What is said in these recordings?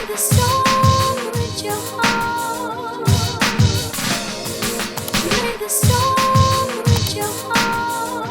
the storm with your heart. Play the storm with your heart.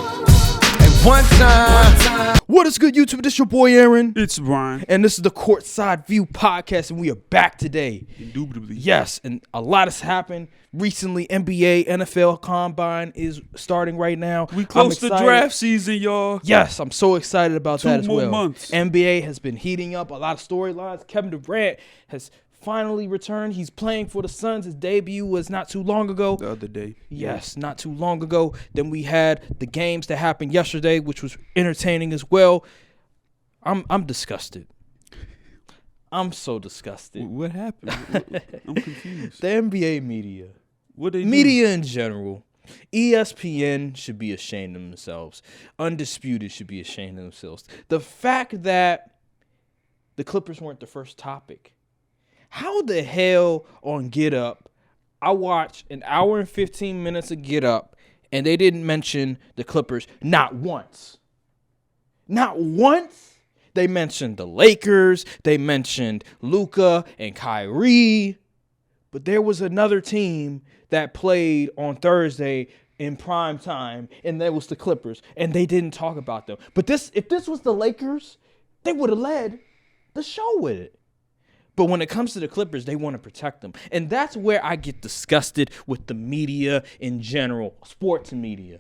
And one time. What is good, YouTube? This your boy Aaron. It's Brian. And this is the Courtside View podcast, and we are back today. Indubitably. Yes, and a lot has happened recently. NBA, NFL Combine is starting right now. We close to draft season, y'all. Yes, I'm so excited about that as well. 2 more months. NBA has been heating up. A lot of storylines. Kevin Durant has finally returned. He's playing for the Suns. His debut was not too long ago. The other day. Yes, not too long ago. Then we had the games that happened yesterday, which was entertaining as well. I'm disgusted. I'm so disgusted. What happened? I'm confused. The NBA media. What they Media in general. ESPN should be ashamed of themselves. Undisputed should be ashamed of themselves. The fact that the Clippers weren't the first topic. How the hell on Get Up, I watched an hour and 15 minutes of Get Up, and they didn't mention the Clippers not once. Not once. They mentioned the Lakers. They mentioned Luka and Kyrie. But there was another team that played on Thursday in prime time, and that was the Clippers, and they didn't talk about them. But if this was the Lakers, they would have led the show with it. But when it comes to the Clippers, they want to protect them. And that's where I get disgusted with the media in general, sports media,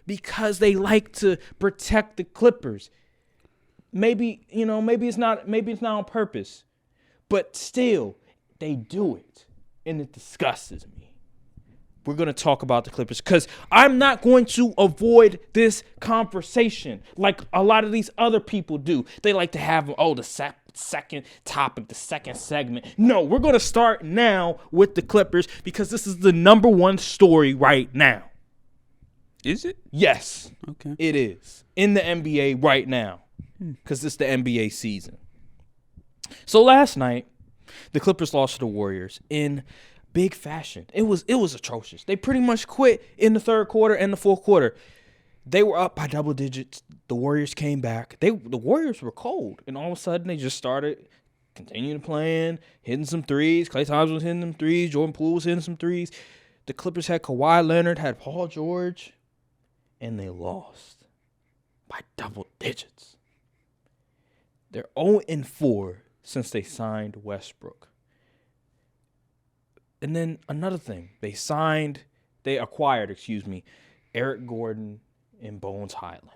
because they like to protect the Clippers. Maybe it's not on purpose, but still they do it, and it disgusts me. We're going to talk about the Clippers because I'm not going to avoid this conversation like a lot of these other people do. They like to have, the second topic, the second segment. No, we're going to start now with the Clippers because this is the number one story right now. Is it? Yes. Okay. It is in the NBA right now because it's the NBA season. So last night, the Clippers lost to the Warriors in big fashion. It was atrocious. They pretty much quit in the third quarter and the fourth quarter. They were up by double digits. The Warriors came back. The Warriors were cold, and all of a sudden they just started continuing playing, hitting some threes. Klay Thompson was hitting some threes. Jordan Poole was hitting some threes. The Clippers had Kawhi Leonard, had Paul George, and they lost by double digits. They're 0-4 since they signed Westbrook. And then another thing, they acquired Eric Gordon and Bones Highland.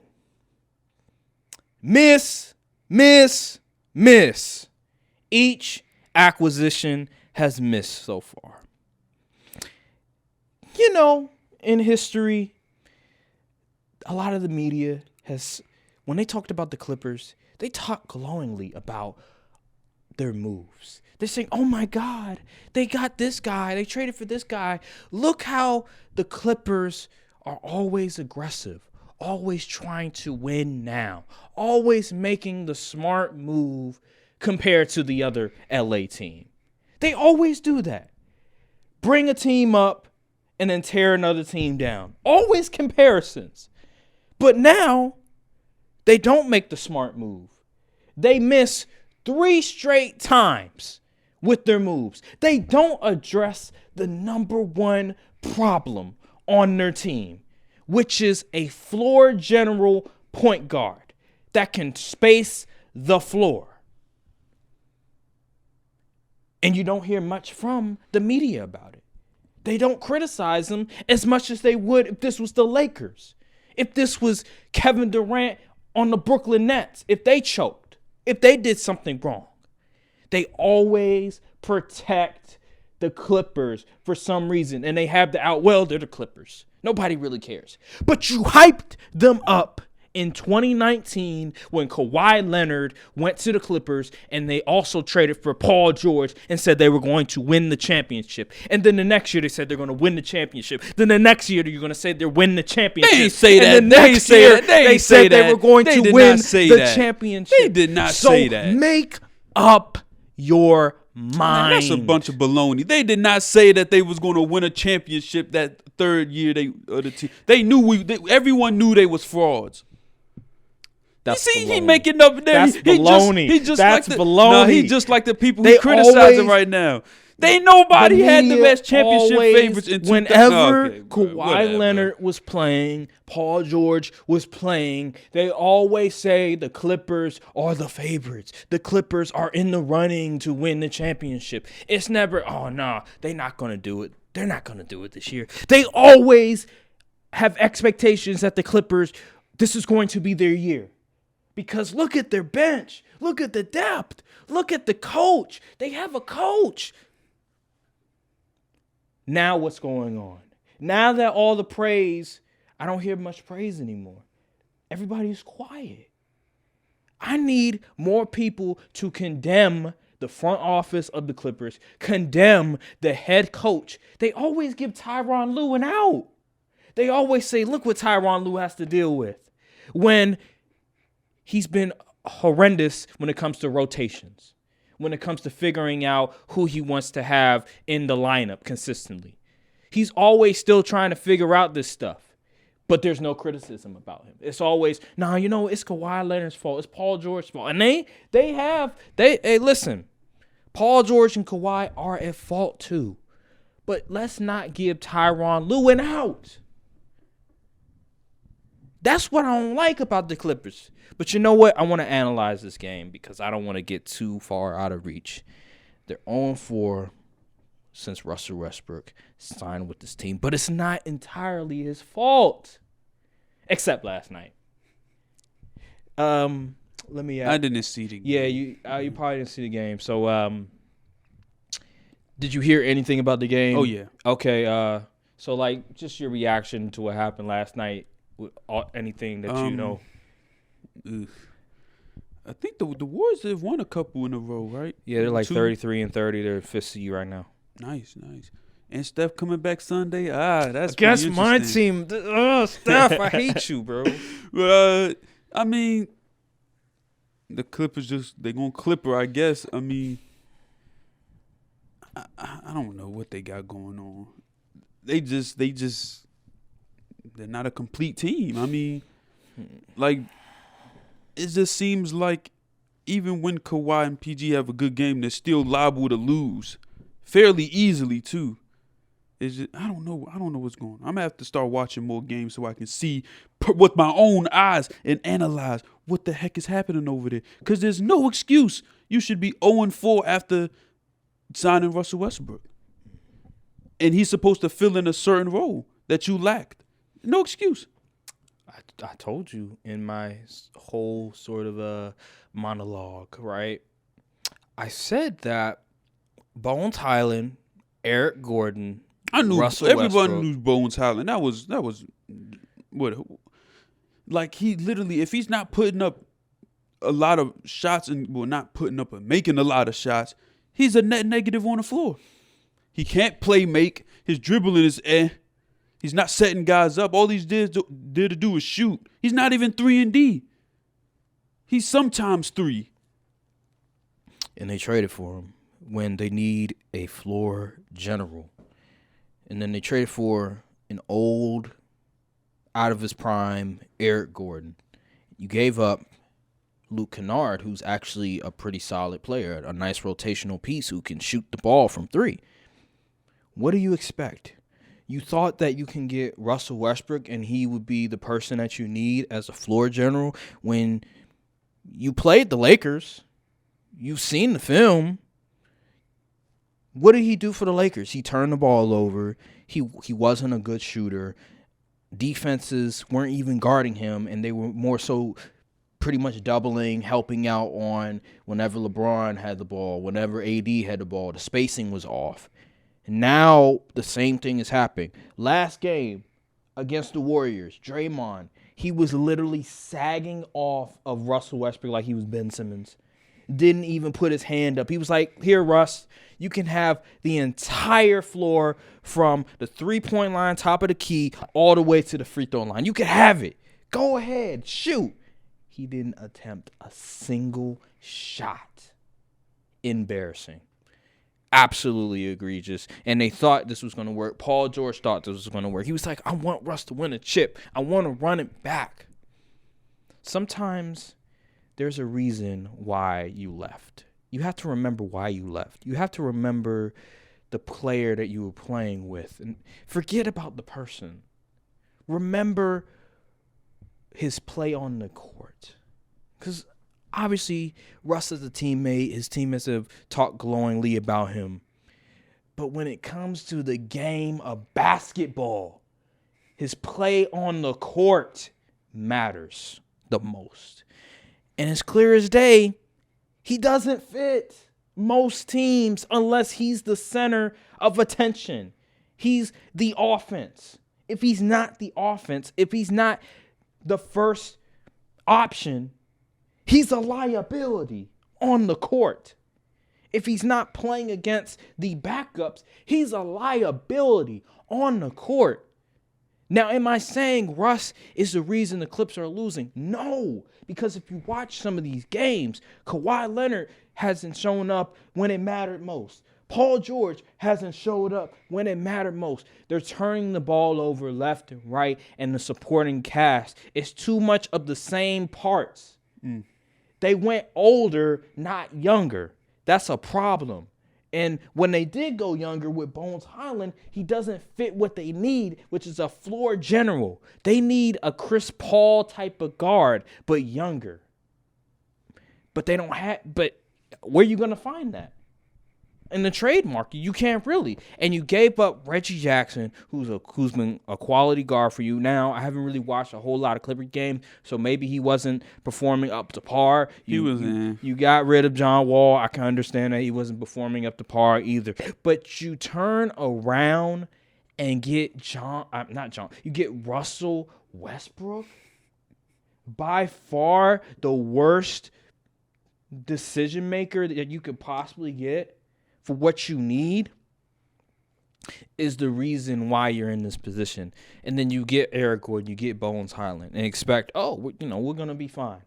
Miss. Each acquisition has missed so far. In history, a lot of the media when they talked about the Clippers, they talked glowingly about their moves. They're saying, oh my God, they got this guy. They traded for this guy. Look how the Clippers are always aggressive, always trying to win now, always making the smart move compared to the other LA team. They always do that. Bring a team up and then tear another team down. Always comparisons. But now they don't make the smart move. They miss 3 straight times with their moves. They don't address the number one problem on their team, which is a floor general point guard that can space the floor. And you don't hear much from the media about it. They don't criticize them as much as they would if this was the Lakers. If this was Kevin Durant on the Brooklyn Nets, if they choked, if they did something wrong. They always protect the Clippers for some reason. And they have they're the Clippers. Nobody really cares. But you hyped them up in 2019 when Kawhi Leonard went to the Clippers, and they also traded for Paul George and said they were going to win the championship. And then the next year they said they're going to win the championship. Then the next year you're going to say they're winning the championship. They didn't say that. And the next year they said they were going to win the championship. They did not say that. So make up your mind. Man, that's a bunch of baloney. They did not say that they was going to win a championship that third year the team. They knew everyone knew they was frauds. That's See, he baloney. making up there. That's baloney. He just That's like the, baloney. Nah, he just like the people They who criticizing always- right now. They nobody had the media best championship always, favorites in 2000. whenever Okay, bro, Kawhi whatever. Leonard was playing, Paul George was playing, they always say the Clippers are the favorites. The Clippers are in the running to win the championship. It's never, oh, nah, they're not going to do it. They're not going to do it this year. They always have expectations that the Clippers, this is going to be their year. Because look at their bench. Look at the depth. Look at the coach. They have a coach. Now what's going on? Now that all the praise, I don't hear much praise anymore. Everybody's quiet. I need more people to condemn the front office of the Clippers, condemn the head coach. They always give Tyronn Lue an out. They always say, look what Tyronn Lue has to deal with. When he's been horrendous when it comes to rotations, when it comes to figuring out who he wants to have in the lineup consistently. He's always still trying to figure out this stuff, but there's no criticism about him. It's always, it's Kawhi Leonard's fault. It's Paul George's fault. And hey, listen, Paul George and Kawhi are at fault too, but let's not give Tyronn Lue an out. That's what I don't like about the Clippers. But you know what? I want to analyze this game because I don't want to get too far out of reach. They're 0-4 since Russell Westbrook signed with this team. But it's not entirely his fault. Except last night. Let me I didn't see the game. Yeah, you probably didn't see the game. So did you hear anything about the game? Oh, yeah. Okay, so like just your reaction to what happened last night. Anything that you know? Ugh. I think the Warriors have won a couple in a row, right? Yeah, they're like 2. 33-30. They're 5th seed right now. Nice. And Steph coming back Sunday. That's Against pretty my interesting. team. Steph, I hate you, bro. But I mean, the Clippers they're gonna Clipper, I guess. I mean, I don't know what they got going on. They're not a complete team. I mean, like, it just seems like even when Kawhi and PG have a good game, they're still liable to lose fairly easily too. It's just, I don't know what's going on. I'm gonna have to start watching more games so I can see with my own eyes and analyze what the heck is happening over there. Because there's no excuse. You should be 0-4 after signing Russell Westbrook, and he's supposed to fill in a certain role that you lacked. No excuse. I told you in my whole sort of monologue, right? I said that Bones Highland, Eric Gordon, I knew Russell everyone Westbrook. knew Bones Highland. That was what, like, he literally, if he's not putting up a lot of shots and not putting up and making a lot of shots, he's a net negative on the floor. He can't play make. His dribbling is He's not setting guys up. All he's did to do is shoot. He's not even 3-and-D. He's sometimes 3. And they traded for him when they need a floor general. And then they traded for an old, out of his prime, Eric Gordon. You gave up Luke Kennard, who's actually a pretty solid player, a nice rotational piece who can shoot the ball from 3. What do you expect? You thought that you can get Russell Westbrook and he would be the person that you need as a floor general when you played the Lakers. You've seen the film. What did he do for the Lakers? He turned the ball over. He wasn't a good shooter. Defenses weren't even guarding him, and they were more so pretty much doubling, helping out on whenever LeBron had the ball, whenever AD had the ball. The spacing was off. Now the same thing is happening. Last game against the Warriors, Draymond, he was literally sagging off of Russell Westbrook like he was Ben Simmons. Didn't even put his hand up. He was like, here, Russ, you can have the entire floor from the three-point line, top of the key, all the way to the free throw line. You can have it. Go ahead. Shoot. He didn't attempt a single shot. Embarrassing. Absolutely egregious. And they thought this was going to work. Paul George thought this was going to work. He was like, I want Russ to win a chip. I want to run it back. Sometimes there's a reason why you left. You have to remember why you left. You have to remember the player that you were playing with. And forget about the person. Remember his play on the court. Because obviously, Russ is a teammate. His teammates have talked glowingly about him. But when it comes to the game of basketball, his play on the court matters the most. And it's clear as day, he doesn't fit most teams unless he's the center of attention. He's the offense. If he's not the offense, if he's not the first option, he's a liability on the court. If he's not playing against the backups, he's a liability on the court. Now, am I saying Russ is the reason the Clips are losing? No, because if you watch some of these games, Kawhi Leonard hasn't shown up when it mattered most. Paul George hasn't showed up when it mattered most. They're turning the ball over left and right, and the supporting cast is too much of the same parts. They went older, not younger. That's a problem. And when they did go younger with Bones Highland, he doesn't fit what they need, which is a floor general. They need a Chris Paul type of guard, but younger. But they don't have. But where are you going to find that? In the trade market, you can't really. And you gave up Reggie Jackson, who's been a quality guard for you. Now, I haven't really watched a whole lot of Clippers games, so maybe he wasn't performing up to par. You got rid of John Wall. I can understand that he wasn't performing up to par either. But you turn around and get you get Russell Westbrook, by far the worst decision maker that you could possibly get for what you need, is the reason why you're in this position. And then you get Eric Gordon, you get Bones Highland, and expect, we're going to be fine.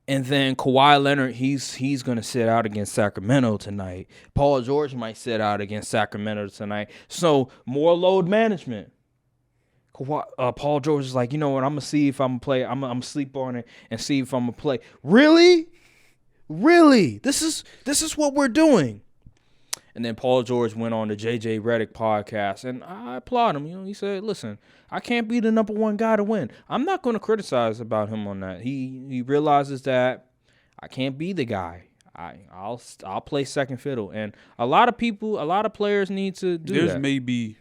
And then Kawhi Leonard, he's going to sit out against Sacramento tonight. Paul George might sit out against Sacramento tonight. So more load management. Paul George is like, you know what, I'm going to see if I'm going to play. I'm going to sleep on it and see if I'm going to play. Really? This is what we're doing. And then Paul George went on the JJ Redick podcast, and I applaud him. He said, listen, I can't be the number one guy to win. I'm not going to criticize about him on that. He realizes that I can't be the guy. I'll play second fiddle. And a lot of players need to do that. There's maybe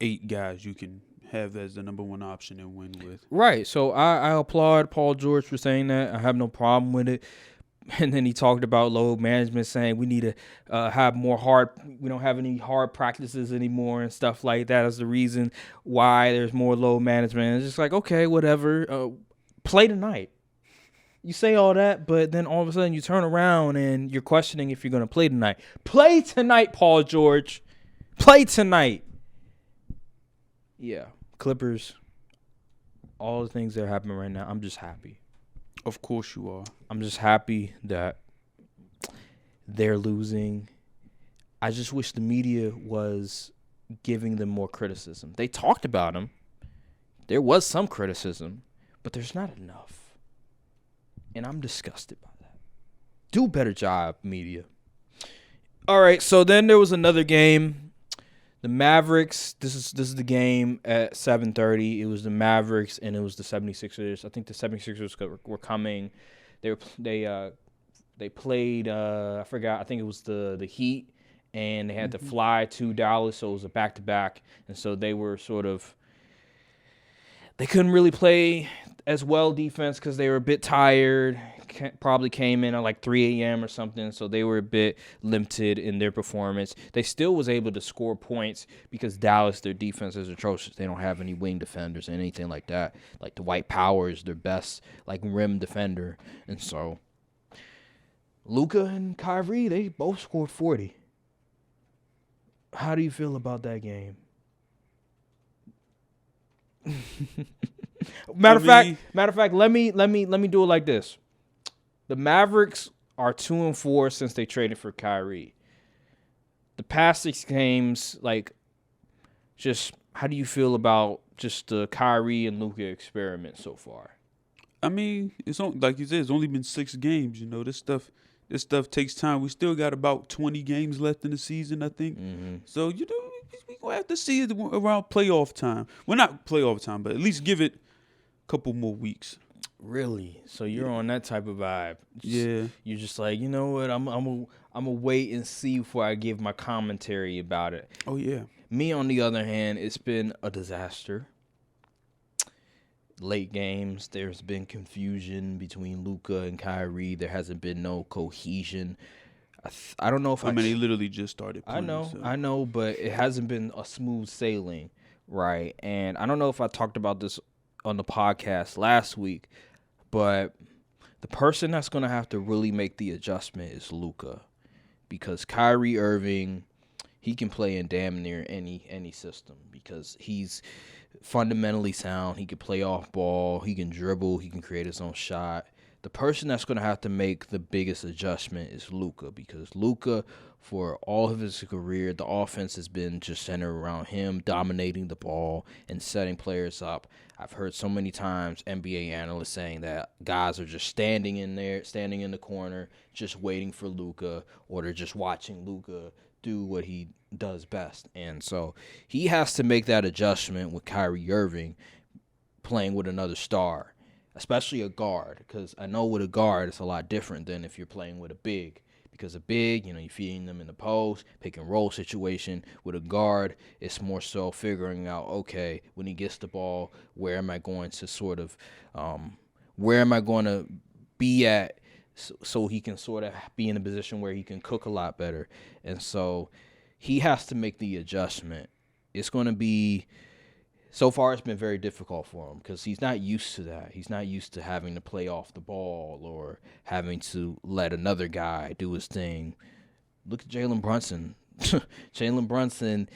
8 guys you can have as the number one option and win with. Right. So I applaud Paul George for saying that. I have no problem with it. And then he talked about load management, saying we need to have more we don't have any hard practices anymore and stuff like that is the reason why there's more load management. And it's just like, okay, whatever. Play tonight. You say all that, but then all of a sudden you turn around and you're questioning if you're going to play tonight. Play tonight, Paul George. Play tonight. Yeah, Clippers, all the things that are happening right now, I'm just happy. Of course you are. I'm just happy that they're losing. I just wish the media was giving them more criticism. They talked about them. There was some criticism, but there's not enough. And I'm disgusted by that. Do a better job, media. All right, so then there was another game. The Mavericks, this is the game at 7:30. It was the Mavericks and it was the 76ers. I think the 76ers were coming. They played I forgot. I think it was the Heat, and they had to fly to Dallas, so it was a back-to-back. And so they were they couldn't really play as well defense because they were a bit tired. Probably came in at like 3 a.m. or something, so they were a bit limited in their performance. They still was able to score points because Dallas, their defense is atrocious. They don't have any wing defenders or anything like that. Like Dwight Powell is their best like rim defender, and so Luka and Kyrie, they both scored 40. How do you feel about that game? Matter of fact, let me do it like this. The Mavericks are 2-4 since they traded for Kyrie. The past 6 games, just how do you feel about just the Kyrie and Luka experiment so far? I mean, it's on, like you said, it's only been 6 games. You know, this stuff takes time. We still got about 20 games left in the season, I think. Mm-hmm. So you know, we gonna have to see it around playoff time. Well, not playoff time, but at least give it a couple more weeks. Really? So you're on that type of vibe? Yeah. You're just like, you know what? I'm gonna wait and see before I give my commentary about it. Oh yeah. Me, on the other hand, it's been a disaster. Late games, there's been confusion between Luka and Kyrie. There hasn't been no cohesion. I don't know if I mean, they literally just started playing. I know, but it hasn't been a smooth sailing, right? And I don't know if I talked about this on the podcast last week, but the person that's going to have to really make the adjustment is Luka, because Kyrie Irving, he can play in damn near any system because he's fundamentally sound. He can play off ball. He can dribble. He can create his own shot. The person that's going to have to make the biggest adjustment is Luka, because Luka, for all of his career, the offense has been just centered around him dominating the ball and setting players up. I've heard so many times NBA analysts saying that guys are just standing in the corner, just waiting for Luka, or they're just watching Luka do what he does best. And so he has to make that adjustment with Kyrie Irving playing with another star, especially a guard, because I know with a guard it's a lot different than if you're playing with a big. Because a big, you're feeding them in the post, pick and roll situation. With a guard, it's more so figuring out, okay, when he gets the ball, where am I going to where am I going to be at so he can sort of be in a position where he can cook a lot better. And so he has to make the adjustment. It's going to be, so far it's been very difficult for him because he's not used to that. He's not used to having to play off the ball or having to let another guy do his thing. Look at Jalen Brunson. Jalen Brunson,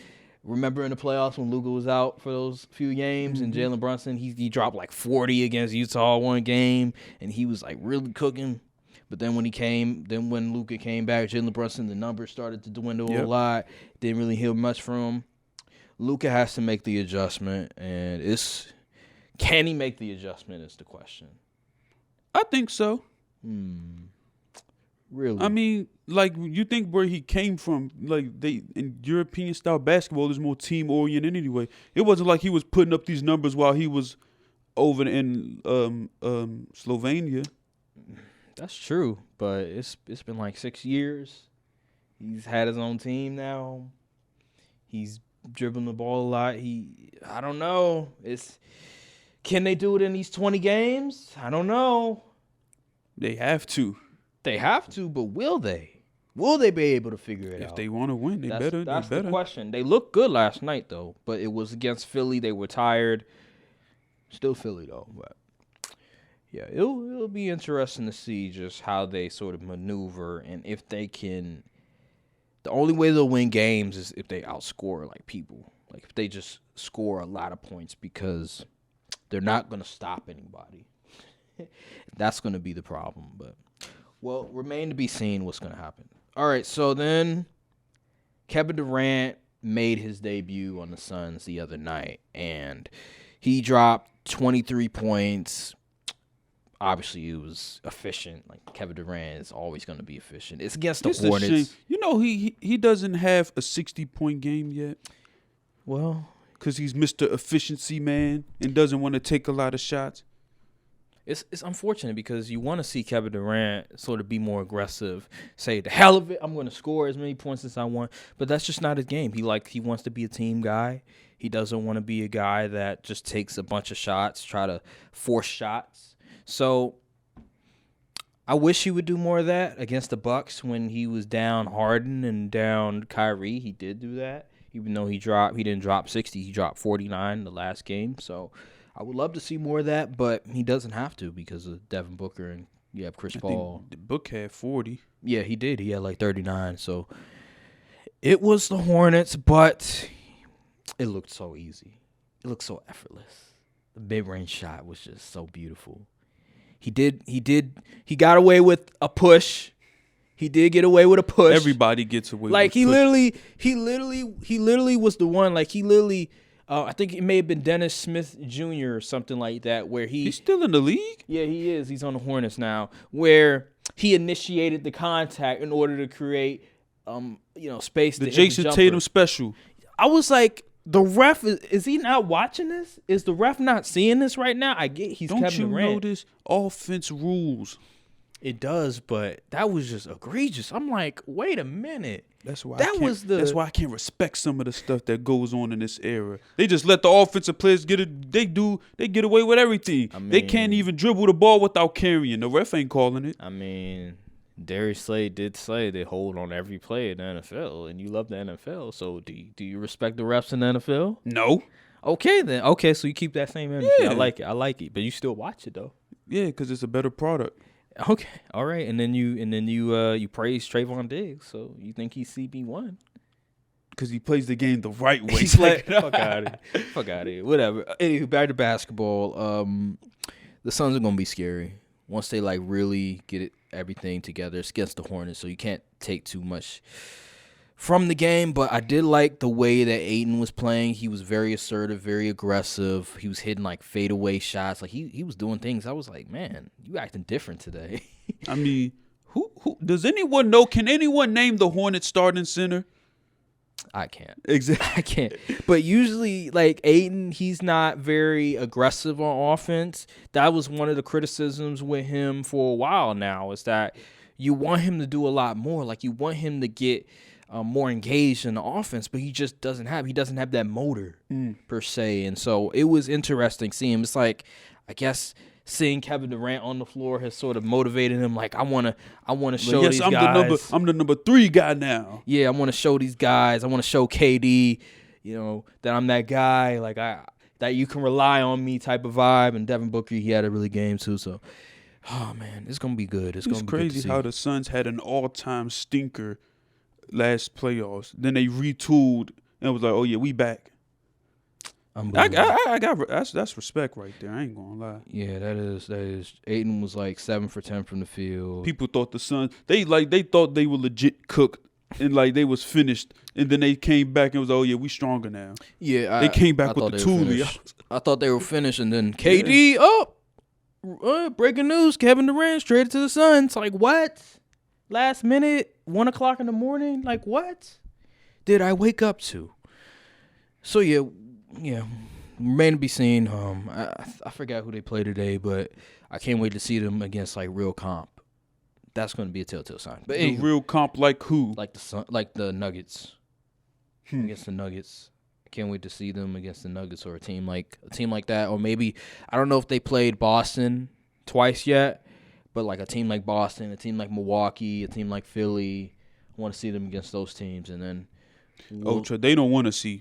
remember in the playoffs when Luka was out for those few games, and Jalen Brunson, he dropped like 40 against Utah one game, and he was like really cooking. But then when Luka came back, Jalen Brunson, the numbers started to dwindle a lot. Didn't really hear much from him. Luka has to make the adjustment, and can he make the adjustment is the question. I think so. Really? I mean, like, you think where he came from, like, in European style basketball, there's more team oriented anyway. It wasn't like he was putting up these numbers while he was over in Slovenia. That's true, but it's been like 6 years. He's had his own team now. He's dribbling the ball a lot. I don't know. Can they do it in these 20 games? I don't know. They have to. They have to, but will they? Will they be able to figure it out? If they want to win, That's the question. They looked good last night, though, but it was against Philly. They were tired. Still Philly, though. But yeah, it'll be interesting to see just how they sort of maneuver and if they can. The only way they'll win games is if they outscore like people. Like if they just score a lot of points, because they're not going to stop anybody. That's going to be the problem. But, well, remain to be seen what's going to happen. All right, so then Kevin Durant made his debut on the Suns the other night, and he dropped 23 points. Obviously, it was efficient. Like, Kevin Durant is always going to be efficient. It's against the Hornets. He doesn't have a 60-point game yet. Well, because he's Mr. Efficiency Man and doesn't want to take a lot of shots. It's unfortunate because you want to see Kevin Durant sort of be more aggressive, say, the hell of it, I'm going to score as many points as I want. But that's just not his game. He wants to be a team guy. He doesn't want to be a guy that just takes a bunch of shots, try to force shots. So I wish he would do more of that against the Bucks when he was down Harden and down Kyrie. He did do that, even though he didn't drop 60. He dropped 49 the last game. So I would love to see more of that, but he doesn't have to because of Devin Booker and you have Chris Paul. The Book had 40. Yeah, he did. He had like 39. So it was the Hornets, but it looked so easy. It looked so effortless. The mid-range shot was just so beautiful. He got away with a push. He did get away with a push. Everybody gets away with a push. He literally was the one, like he literally I think it may have been Dennis Smith Jr. or something like that, where He's still in the league? Yeah, he is. He's on the Hornets now, where he initiated the contact in order to create, space. The to hit Jason jumper. Tatum special. I was like, the ref is he not watching this? Is the ref not seeing this right now? I get he's Don't Kevin you Durant. know this offense rules? It does, but that was just egregious. I'm like, wait a minute. That's why That's why I can't respect some of the stuff that goes on in this era. They just let the offensive players get it. They get away with everything. They can't even dribble the ball without carrying. The ref ain't calling it. I mean, Darius Slay did say they hold on every play in the NFL, and you love the NFL. So do you respect the refs in the NFL? No. Okay then. Okay, so you keep that same energy. Yeah. I like it, but you still watch it though. Yeah, because it's a better product. Okay, all right, and then you praise Trayvon Diggs, so you think he's CB1? Because he plays the game the right way. He's like, fuck out of here, fuck out of here, whatever. Anywho, back to basketball. The Suns are gonna be scary once they like really get everything together. It's against the Hornets, so you can't take too much from the game, but I did like the way that Ayton was playing. He was very assertive, very aggressive. He was hitting like fadeaway shots. Like he was doing things. I was like, man, you acting different today. I mean, who does anyone know? Can anyone name the Hornets starting center? I can't. Exactly. I can't. But usually, like Ayton, he's not very aggressive on offense. That was one of the criticisms with him for a while now, is that you want him to do a lot more. Like you want him to get more engaged in the offense, but he just doesn't have that motor per se. And so it was interesting seeing him. It's like, I guess seeing Kevin Durant on the floor has sort of motivated him. Like I want to show these guys. I'm the number 3 guy now. Yeah, I want to show these guys. I want to show KD, that I'm that guy. Like that you can rely on me type of vibe. And Devin Booker, he had a really game too. So, oh man, it's gonna be good. It's gonna be crazy good to see. how the Suns had an all-time stinker last playoffs. Then they retooled and was like, "Oh yeah, we back." I got that's respect right there. I ain't gonna lie. Yeah, that is. Ayton was like 7 for 10 from the field. People thought the Suns they thought they were legit cooked and like they was finished, and then they came back and was, "Oh yeah, we stronger now." Yeah, they came back with the Thule. I thought they were finished, and then KD breaking news: Kevin Durant traded to the Suns. Like what? Last minute, 1 o'clock in the morning. Like what did I wake up to? So yeah, remain to be seen. I forgot who they play today, but I can't wait to see them against like real comp. That's going to be a telltale sign. But anyway, real comp like who? Like the Nuggets. Against the Nuggets. I can't wait to see them against the Nuggets or a team like that, or maybe I don't know if they played Boston twice yet. But like a team like Boston, a team like Milwaukee, a team like Philly, I want to see them against those teams, and then they don't want to see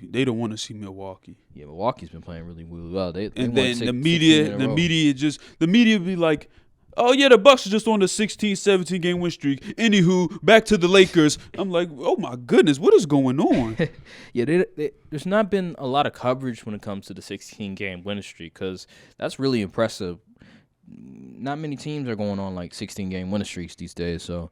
Milwaukee. Yeah, Milwaukee's been playing really well. They and won then the media be like, "Oh yeah, the Bucks are just on the 16-17 game win streak." Anywho, back to the Lakers. I'm like, oh my goodness, what is going on? Yeah, there's not been a lot of coverage when it comes to the 16 game winning streak, because that's really impressive. Not many teams are going on like 16-game winning streaks these days, so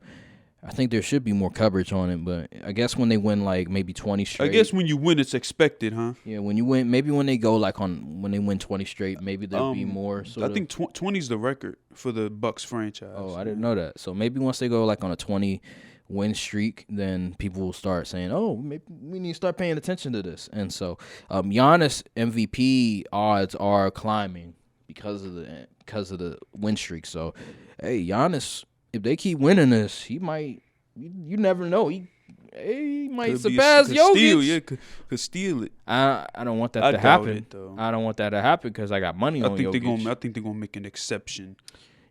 I think there should be more coverage on it. But I guess when they win like maybe 20 straight. I guess when you win, it's expected, huh? Yeah, when you win, maybe when they go like when they win 20 straight, maybe there'll be more. I think 20 is the record for the Bucks franchise. Oh, I didn't know that. So maybe once they go like on a 20-win streak, then people will start saying, "Oh, maybe we need to start paying attention to this." And so, Giannis MVP odds are climbing because of the win streak. So, hey, Giannis, if they keep winning this, he might. You never know. He might surpass Jokic. Could steal it. I don't want that to happen. Though. I don't want that to happen because I got money on Jokic. I think they're gonna make an exception.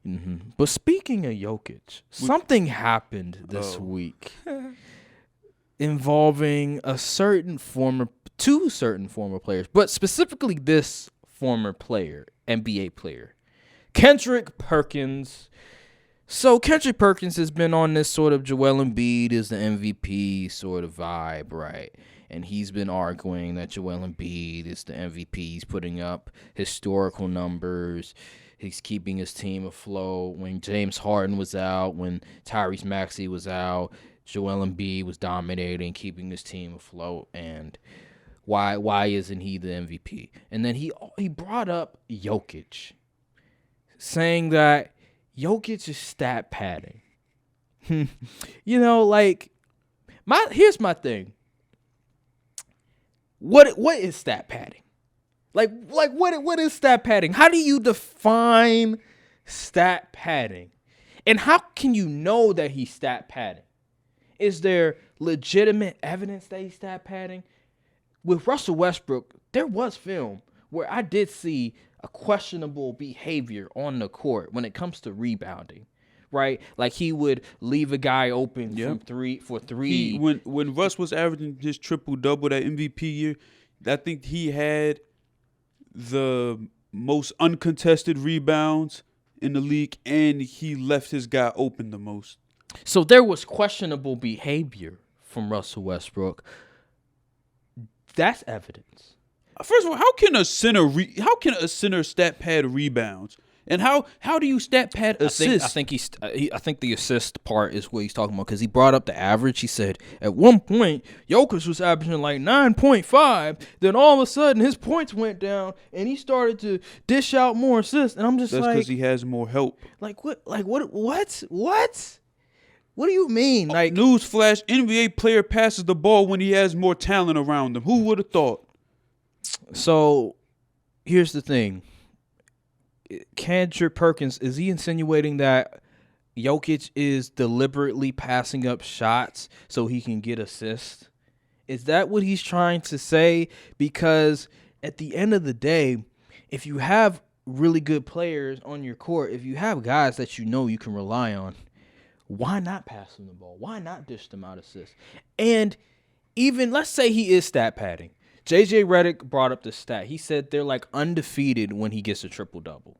Mm-hmm. But speaking of Jokic, something happened this week involving two certain former players, but specifically this former player, NBA player, Kendrick Perkins. So Kendrick Perkins has been on this sort of Joel Embiid is the MVP sort of vibe, right? And he's been arguing that Joel Embiid is the MVP. He's putting up historical numbers. He's keeping his team afloat. When James Harden was out, when Tyrese Maxey was out, Joel Embiid was dominating, keeping his team afloat. And Why isn't he the MVP? And then he brought up Jokic, saying that Jokic is stat padding. Like here's my thing. What is stat padding? Like what is stat padding? How do you define stat padding? And how can you know that he's stat padding? Is there legitimate evidence that he's stat padding? With Russell Westbrook, there was film where I did see a questionable behavior on the court when it comes to rebounding, right? Like he would leave a guy open from three. When Russ was averaging his triple-double that MVP year, I think he had the most uncontested rebounds in the league, and he left his guy open the most. So there was questionable behavior from Russell Westbrook. That's evidence. First of all, how can a center stat pad rebounds? And how do you stat pad assists? I think the assist part is what he's talking about, because he brought up the average. He said at one point Jokic was averaging like 9.5. Then all of a sudden his points went down and he started to dish out more assists. And I'm just That's because he has more help. Like what? What do you mean? Like, newsflash: NBA player passes the ball when he has more talent around him. Who would have thought? So here's the thing. Kendrick Perkins, is he insinuating that Jokic is deliberately passing up shots so he can get assists? Is that what he's trying to say? Because at the end of the day, if you have really good players on your court, if you have guys that you know you can rely on, why not pass them the ball? Why not dish them out assists? And even, let's say he is stat padding. JJ Redick brought up the stat. He said they're like undefeated when he gets a triple-double.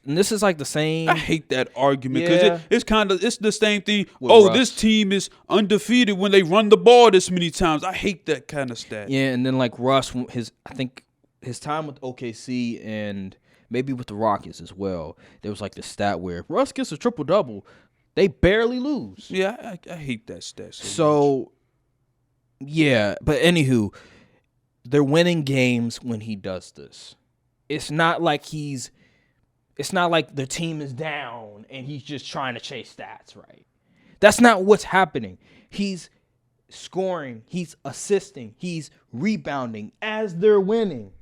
And this is like the same. I hate that argument because it's the same thing. Russ. This team is undefeated when they run the ball this many times. I hate that kind of stat. Yeah, and then like Russ, I think his time with OKC and maybe with the Rockets as well, there was like the stat where if Russ gets a triple-double, they barely lose. Yeah, I hate that stat. So yeah, but anywho, they're winning games when he does this. It's not like the team is down and he's just trying to chase stats, right? That's not what's happening. He's scoring, he's assisting, he's rebounding as they're winning.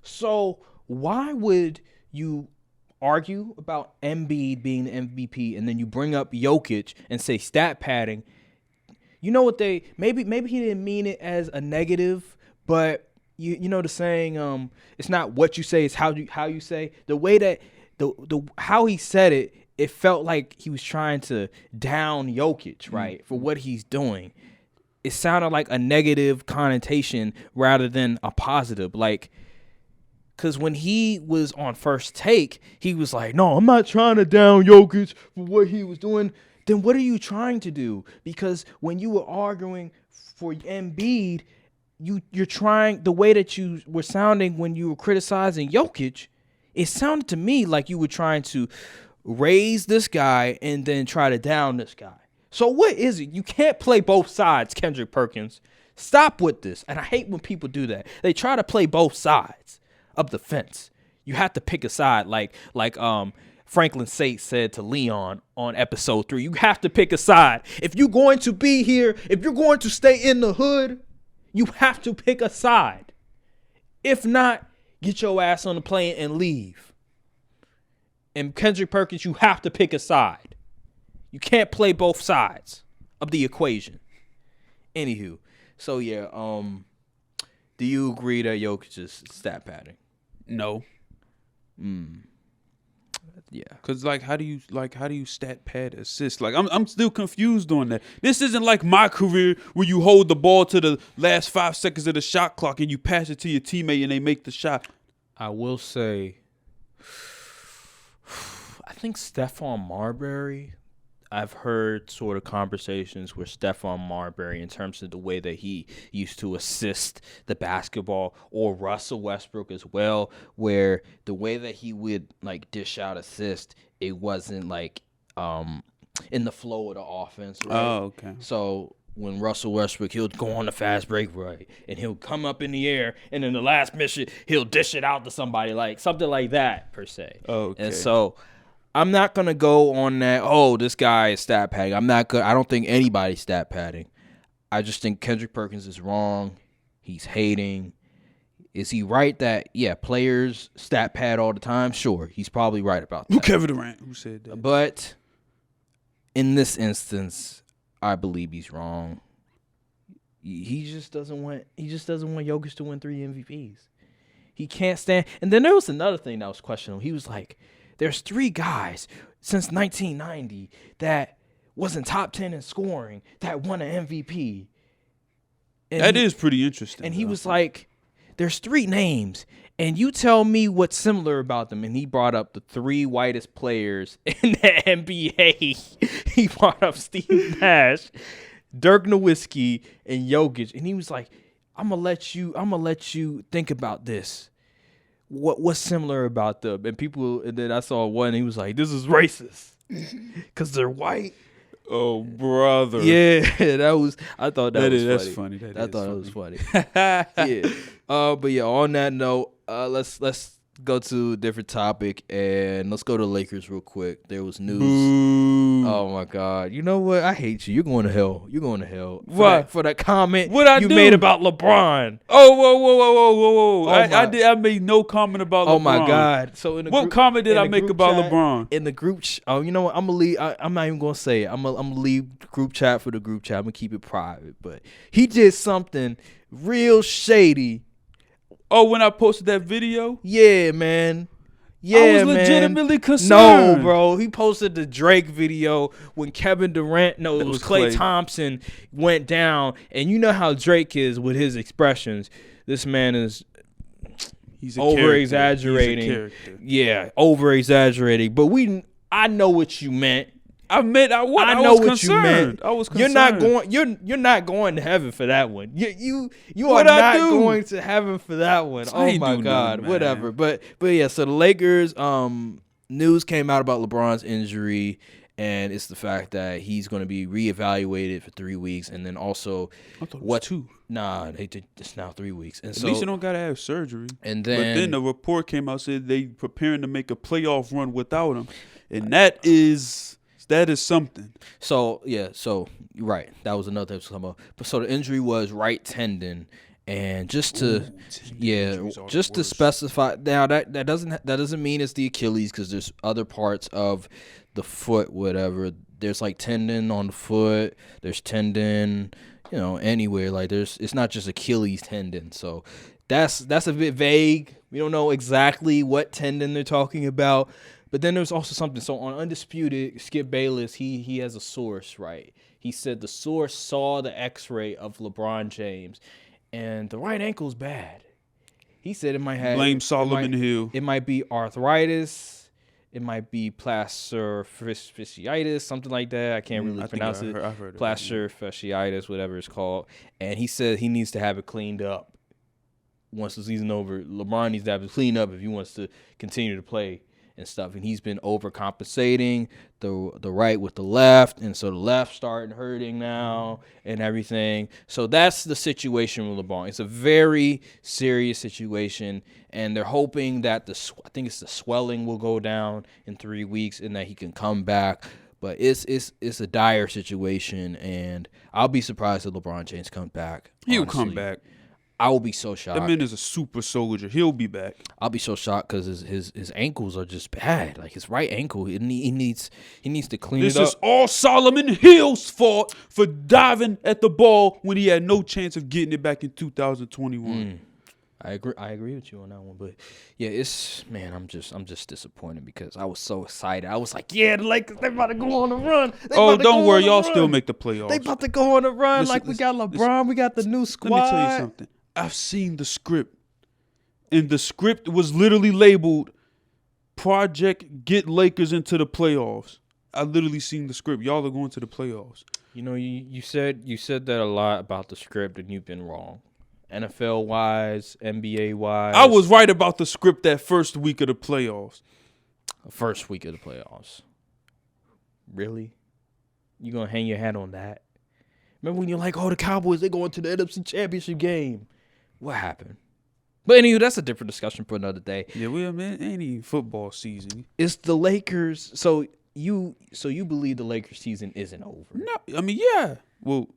So why would you argue about Embiid being the MVP and then you bring up Jokic and say stat padding? You know what maybe he didn't mean it as a negative, but you know the saying, it's not what you say, it's how you say. The way that the how he said it, it felt like he was trying to down Jokic, right, for what he's doing. It sounded like a negative connotation rather than a positive. Like, because when he was on First Take, he was like, no, I'm not trying to down Jokic for what he was doing. Then what are you trying to do? Because when you were arguing for Embiid, you're trying, the way that you were sounding when you were criticizing Jokic, it sounded to me like you were trying to raise this guy and then try to down this guy. So what is it? You can't play both sides, Kendrick Perkins. Stop with this. And I hate when people do that. They try to play both sides of the fence. You have to pick a side, like Franklin Sate said to Leon on episode 3. You have to pick a side. If you're going to be here, if you're going to stay in the hood, you have to pick a side. If not, get your ass on the plane and leave. And Kendrick Perkins, you have to pick a side. You can't play both sides of the equation. Anywho, so yeah, do you agree that Jokic is stat padding? No. Yeah. Cause how do you stat pad assist? Like I'm still confused on that. This isn't like my career where you hold the ball to the last 5 seconds of the shot clock and you pass it to your teammate and they make the shot. I will say, I think Stephon Marbury, I've heard sort of conversations with Stephon Marbury in terms of the way that he used to assist the basketball, or Russell Westbrook as well, where the way that he would like dish out assist, it wasn't like in the flow of the offense, right? Oh, okay. So when Russell Westbrook, he'll go on a fast break, right, and he'll come up in the air, and in the last mission, he'll dish it out to somebody, like something like that, per se. Okay. And so I'm not going to go on that, oh, this guy is stat padding. I'm not good. I don't think anybody's stat padding. I just think Kendrick Perkins is wrong. He's hating. Is he right that, yeah, players stat pad all the time? Sure, he's probably right about that. Kevin Durant, who said that? But in this instance, I believe he's wrong. He just doesn't want Jokic to win 3 MVPs. He can't stand. And then there was another thing that was questionable. He was like, there's 3 guys since 1990 that wasn't top 10 in scoring that won an MVP. And that is pretty interesting. And he was like, there's 3 names, and you tell me what's similar about them. And he brought up the 3 whitest players in the NBA. He brought up Steve Nash, Dirk Nowitzki, and Jokic. And he was like, I'm gonna let you think about this. What's similar about them? And then I saw one, and he was like, this is racist because they're white. Oh, brother. Yeah, I thought that was funny. That's funny. I thought it was funny. Yeah. But yeah, on that note, let's go to a different topic, and let's go to Lakers real quick. There was news. Boo. Oh my God! You know what? I hate you. You're going to hell. You're going to hell. What? For that comment What you made about LeBron? Oh, whoa. Oh, I made no comment about LeBron. Oh my God! So what comment did I make about LeBron? In the group you know what? I'm gonna leave. I'm not even gonna say it. I'm gonna leave the group chat for the group chat. I'm gonna keep it private. But he did something real shady. Oh, when I posted that video? Yeah, man. Yeah, I was legitimately concerned. No, bro. He posted the Drake video when Kevin Durant, it was Klay Thompson, went down. And you know how Drake is with his expressions. This man is over-exaggerating. Yeah, over-exaggerating. But I know what you meant. I was concerned. You're not going to heaven for that one. You are not going to heaven for that one. Oh my God. Nothing, whatever. But yeah, so the Lakers news came out about LeBron's injury, and it's the fact that he's going to be reevaluated for 3 weeks, and then also I thought it was 2. Nah, it's now 3 weeks. And At least they don't gotta have surgery. And but then the report came out said they preparing to make a playoff run without him. And that is something. So yeah, so you're right. That was another thing to come up. But so the injury was right tendon, and just to specify now that doesn't mean it's the Achilles, because there's other parts of the foot, whatever. There's like tendon on the foot. There's tendon, anywhere. Like it's not just Achilles tendon. So that's a bit vague. We don't know exactly what tendon they're talking about. But then there's also something. So on Undisputed, Skip Bayless, he has a source, right? He said the source saw the X-ray of LeBron James, and the right ankle's bad. He said it might have blame Solomon Hill. It might be arthritis. It might be plaster fasciitis, something like that. I can't really pronounce it. I've heard plaster fasciitis, whatever it's called. And he said he needs to have it cleaned up once the season over. LeBron needs to have it cleaned up if he wants to continue to play and stuff. And he's been overcompensating the right with the left, and so the left starting hurting now and everything. So that's the situation with LeBron. It's a very serious situation, and they're hoping that the swelling will go down in 3 weeks and that he can come back. But it's a dire situation, and I'll be surprised if LeBron James comes back. He'll come back. I will be so shocked. That man is a super soldier. He'll be back. I'll be so shocked because his ankles are just bad. Like his right ankle, he needs to clean it up. This is all Solomon Hill's fault for diving at the ball when he had no chance of getting it back in 2021. I agree with you on that one, but yeah, I'm just disappointed because I was so excited. I was like, yeah, the Lakers, they about to go on a run. Don't worry, y'all still make the playoffs. They about to go on a run. We got LeBron, we got the new squad. Let me tell you something. I've seen the script, and the script was literally labeled Project Get Lakers into the Playoffs. I literally seen the script. Y'all are going to the playoffs. You said that a lot about the script, and you've been wrong. NFL wise, NBA wise. I was right about the script that first week of the playoffs. First week of the playoffs. Really? You gonna hang your hat on that? Remember when you're like, oh, the Cowboys, they going to the NFC Championship game. What happened? But anyway, that's a different discussion for another day. Yeah, we have any football season. It's the Lakers. So you believe the Lakers season isn't over? No, I mean, yeah. Well,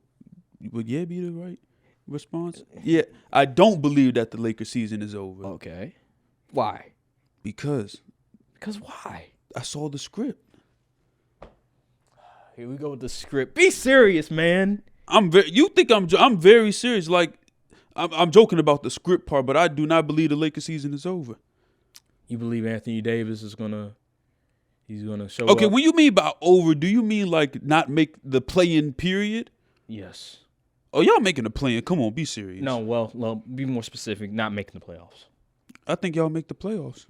would yeah be the right response? Yeah, I don't believe that the Lakers season is over. Okay. Why? Because Why? I saw the script. Here we go with the script. Be serious, man. You think I'm very serious. Like, I'm joking about the script part, but I do not believe the Lakers season is over. You believe Anthony Davis is he's gonna show Okay, up? when you mean by over, do you mean like not make the play-in period? Yes. Oh, y'all making a play-in. Come on, be serious. No, well, be more specific. Not making the playoffs. I think y'all make the playoffs.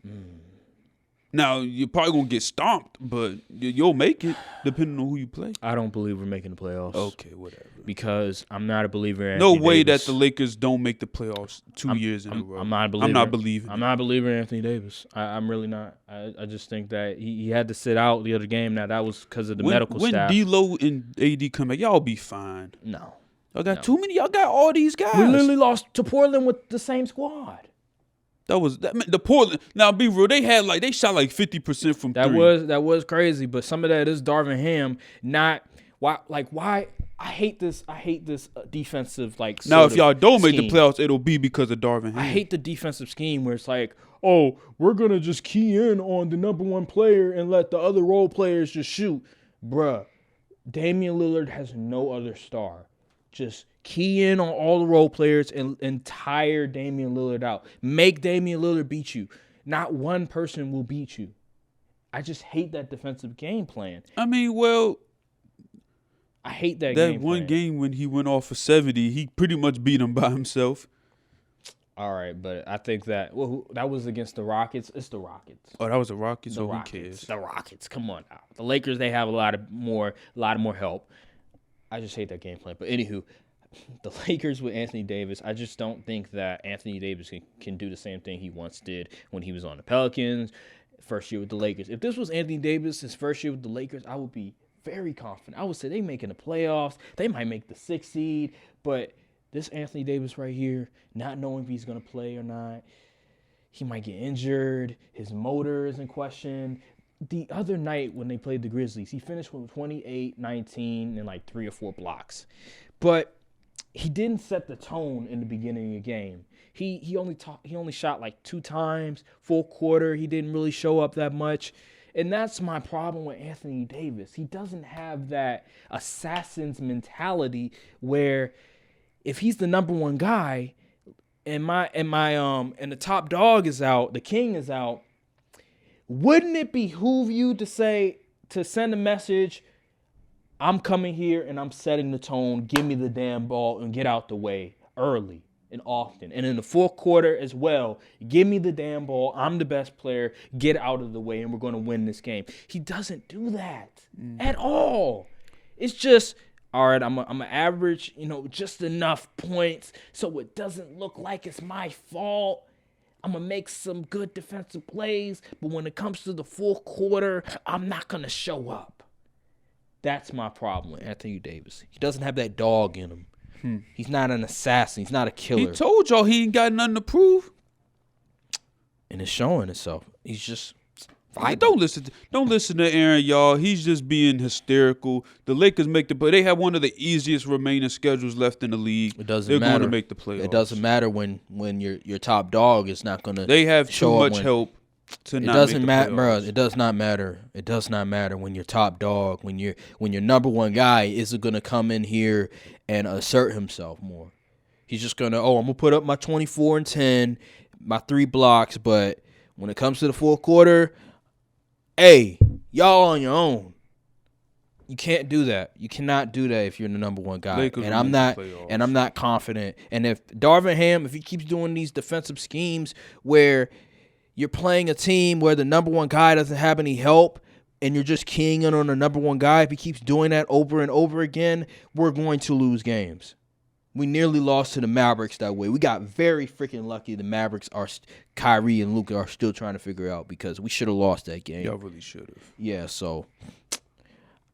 Now, you're probably going to get stomped, but you'll make it depending on who you play. I don't believe we're making the playoffs. Okay, whatever. Because I'm not a believer in No Anthony way Davis. that the Lakers don't make the playoffs 2 years in a row. I'm not a believer. I'm not believing. I'm not a believer in Anthony Davis. I'm really not. I just think that he had to sit out the other game. Now, that was because of the medical staff. When D-Lo and AD come back, y'all be fine. No. Y'all got too many. Y'all got all these guys. We literally lost to Portland with the same squad. The Portland. Now, be real. They shot like 50% from three. That was crazy, but some of that is Darvin Ham. Not why. I hate this defensive like. Now, if y'all don't scheme. make the playoffs, it'll be because of Darvin Ham. I hate the defensive scheme where it's like, oh, we're gonna just key in on the number one player and let the other role players just shoot, bruh. Damian Lillard has no other star. Just key in on all the role players and tire Damian Lillard out. Make Damian Lillard beat you. Not one person will beat you. I just hate that defensive game plan. I mean, well, I hate that game plan. That one game when he went off for 70, he pretty much beat him by himself. All right, but I think that that was against the Rockets. It's the Rockets. Oh, that was the Rockets. The Rockets. Who cares? The Rockets. Come on now. The Lakers, they have a lot more help. I just hate that game plan. But anywho, the Lakers with Anthony Davis, I just don't think that Anthony Davis can do the same thing he once did when he was on the Pelicans, first year with the Lakers. If this was Anthony Davis, his first year with the Lakers, I would be very confident. I would say they making the playoffs. They might make the 6th seed. But this Anthony Davis right here, not knowing if he's going to play or not, he might get injured. His motor is in question. The other night when they played the Grizzlies, he finished with 28, 19, and like 3 or 4 blocks. But he didn't set the tone in the beginning of the game. He only shot like 2 times, full quarter. He didn't really show up that much. And that's my problem with Anthony Davis. He doesn't have that assassin's mentality where if he's the number one guy and the top dog is out, the king is out, wouldn't it behoove you to send a message, I'm coming here and I'm setting the tone, give me the damn ball and get out the way early and often. And in the fourth quarter as well, give me the damn ball, I'm the best player, get out of the way and we're going to win this game. He doesn't do that at all. It's just, all right, I'm a average, just enough points so it doesn't look like it's my fault. I'm going to make some good defensive plays, but when it comes to the fourth quarter, I'm not going to show up. That's my problem with Anthony Davis. He doesn't have that dog in him. He's not an assassin. He's not a killer. He told y'all he ain't got nothing to prove. And it's showing itself. He's just vibing. Don't listen to Aaron, y'all. He's just being hysterical. The Lakers make they have one of the easiest remaining schedules left in the league. It doesn't They're matter. going to make the playoffs. It doesn't matter when your top dog is not going to. They have too much help to not doesn't make the matter, bro. playoffs. It does not matter. It does not matter when your top dog, when your number one guy isn't going to come in here and assert himself more. He's just going to, I'm going to put up my 24 and 10, my 3 blocks, but when it comes to the fourth quarter, hey, y'all on your own. You can't do that. You cannot do that if you're the number one guy. Lakers And will I'm make the not playoffs. and I'm not confident. And if Darvin Ham, if he keeps doing these defensive schemes where you're playing a team where the number one guy doesn't have any help and you're just keying in on the number one guy, if he keeps doing that over and over again, we're going to lose games. We nearly lost to the Mavericks that way. We got very freaking lucky. The Mavericks Kyrie and Luka are still trying to figure out because we should have lost that game. Y'all really should have. Yeah, so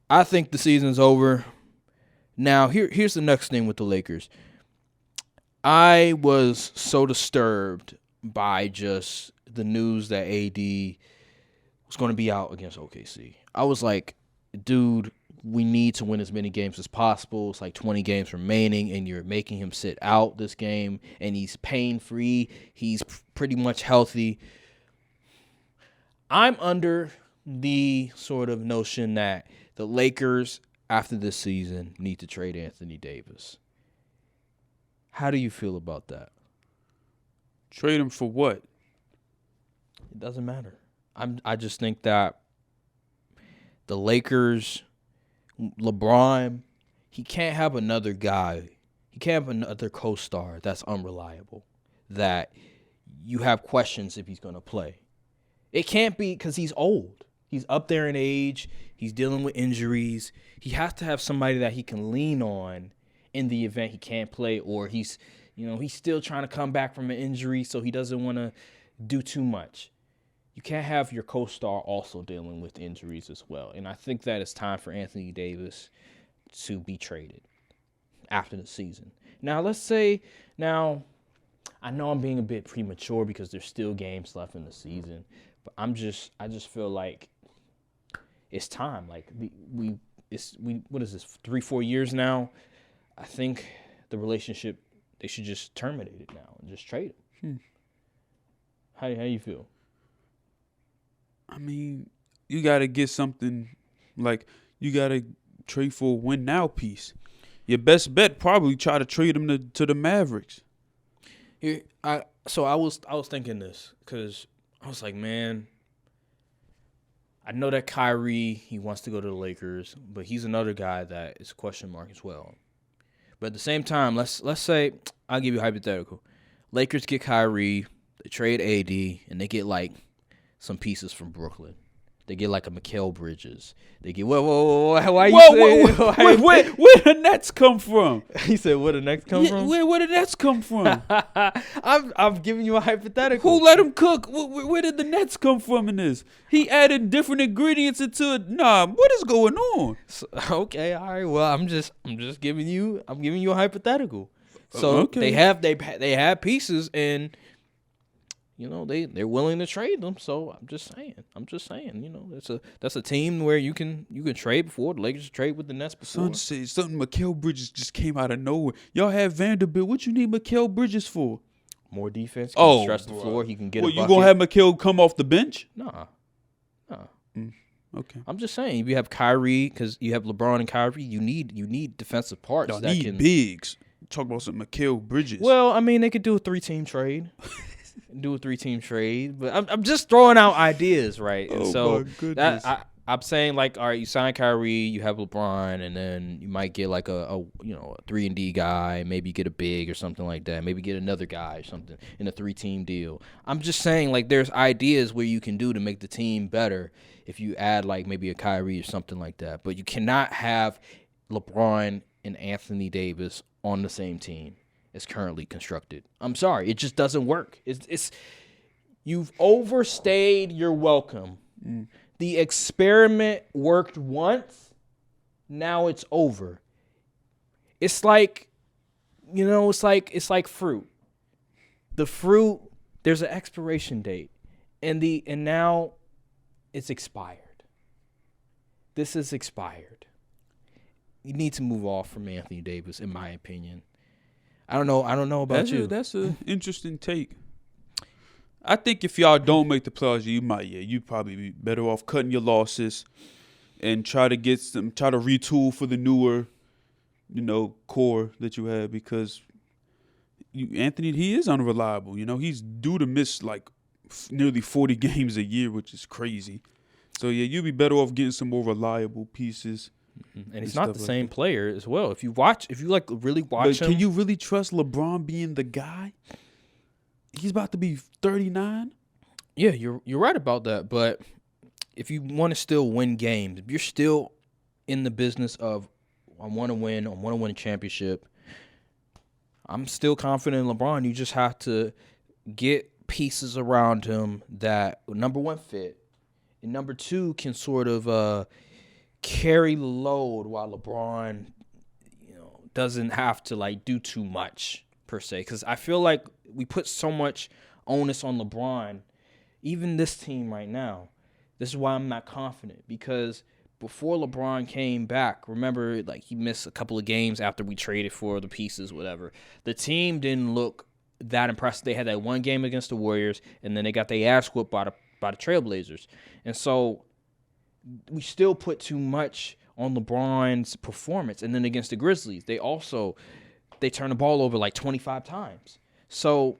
I think the season's over. Now, here's the next thing with the Lakers. I was so disturbed by just the news that AD was going to be out against OKC. I was like, dude, we need to win as many games as possible. It's like 20 games remaining, and you're making him sit out this game, and he's pain-free. He's pretty much healthy. I'm under the sort of notion that the Lakers, after this season, need to trade Anthony Davis. How do you feel about that? Trade him for what? It doesn't matter. I just think that the Lakers, LeBron, he can't have another guy. He can't have another co-star that's unreliable, that you have questions if he's going to play. It can't be because he's old. He's up there in age. He's dealing with injuries. He has to have somebody that he can lean on in the event he can't play, or he's still trying to come back from an injury, so he doesn't want to do too much. You can't have your co-star also dealing with injuries as well. And I think that it's time for Anthony Davis to be traded after the season. Now, I know I'm being a bit premature because there's still games left in the season, but I just feel like it's time. Like what is this, 3-4 years now? I think the relationship, they should just terminate it now and just trade him. How you feel? I mean, you got to get something, like, you got to trade for a win now piece. Your best bet, probably try to trade him to the Mavericks. I was thinking this because I was like, man, I know that Kyrie, he wants to go to the Lakers, but he's another guy that is a question mark as well. But at the same time, let's say, I'll give you a hypothetical. Lakers get Kyrie, they trade AD, and they get like some pieces from Brooklyn. They get like a Mikal Bridges. They get whoa. Why you say? Where the Nets come from? He said, "Where the Nets come from?" Where the Nets come from? I'm giving you a hypothetical. Who let him cook? Where did the Nets come from in this? He added different ingredients into it. Nah, what is going on? So, okay, all right. Well, I'm just giving you a hypothetical. So okay. they have pieces, and they're willing to trade them. So I'm just saying, that's a team where you can trade before. The Lakers trade with the Nets before. Son said something. Mikal Bridges just came out of nowhere. Y'all have Vanderbilt. What you need Mikal Bridges for? More defense. Can stretch the floor. He can get. You gonna have Mikal come off the bench? Nah. Okay. I'm just saying, if you have Kyrie, because you have LeBron and Kyrie, you need defensive parts. Y'all need bigs. Talk about some Mikal Bridges. Well, I mean, they could do a 3-team trade. But I'm just throwing out ideas, right? And so my goodness. I'm saying, like, all right, you sign Kyrie, you have LeBron, and then you might get like a 3-and-D guy, maybe get a big or something like that, maybe get another guy or something in a 3-team deal. I'm just saying, like, there's ideas where you can do to make the team better if you add like maybe a Kyrie or something like that. But you cannot have LeBron and Anthony Davis on the same team as currently constructed. I'm sorry, it just doesn't work. It's you've overstayed your welcome. The experiment worked once, now it's over. It's like, it's like fruit. The fruit, there's an expiration date, and now it's expired. This is expired. You need to move off from Anthony Davis, in my opinion. I don't know about you. That's an interesting take. I think if y'all don't make the playoffs, you'd probably be better off cutting your losses and try to retool for the newer, core that you have, because Anthony, he is unreliable. He's due to miss like nearly 40 games a year, which is crazy. So yeah, you'd be better off getting some more reliable pieces. And he's not the same player as well. If you really watch him. Can you really trust LeBron being the guy? He's about to be 39. Yeah, you're right about that. But if you want to still win games, if you're still in the business of I want to win a championship, I'm still confident in LeBron. You just have to get pieces around him that, number one, fit, and number two, can sort of carry the load while LeBron, doesn't have to like do too much per se, because I feel like we put so much onus on LeBron. Even this team right now, this is why I'm not confident, because before LeBron came back, remember, like, he missed a couple of games after we traded for the pieces, whatever. The team didn't look that impressive. They had that one game against the Warriors, and then they got their ass whooped by the Trailblazers. And so we still put too much on LeBron's performance. And then against the Grizzlies, they turned the ball over like 25 times. So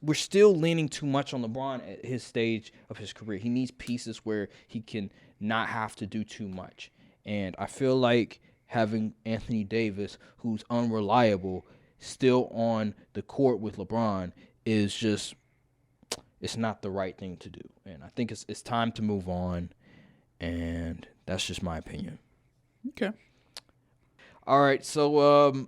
we're still leaning too much on LeBron at his stage of his career. He needs pieces where he can not have to do too much. And I feel like having Anthony Davis, who's unreliable, still on the court with LeBron is just, it's not the right thing to do. And I think it's time to move on. And that's just my opinion. Okay. All right, so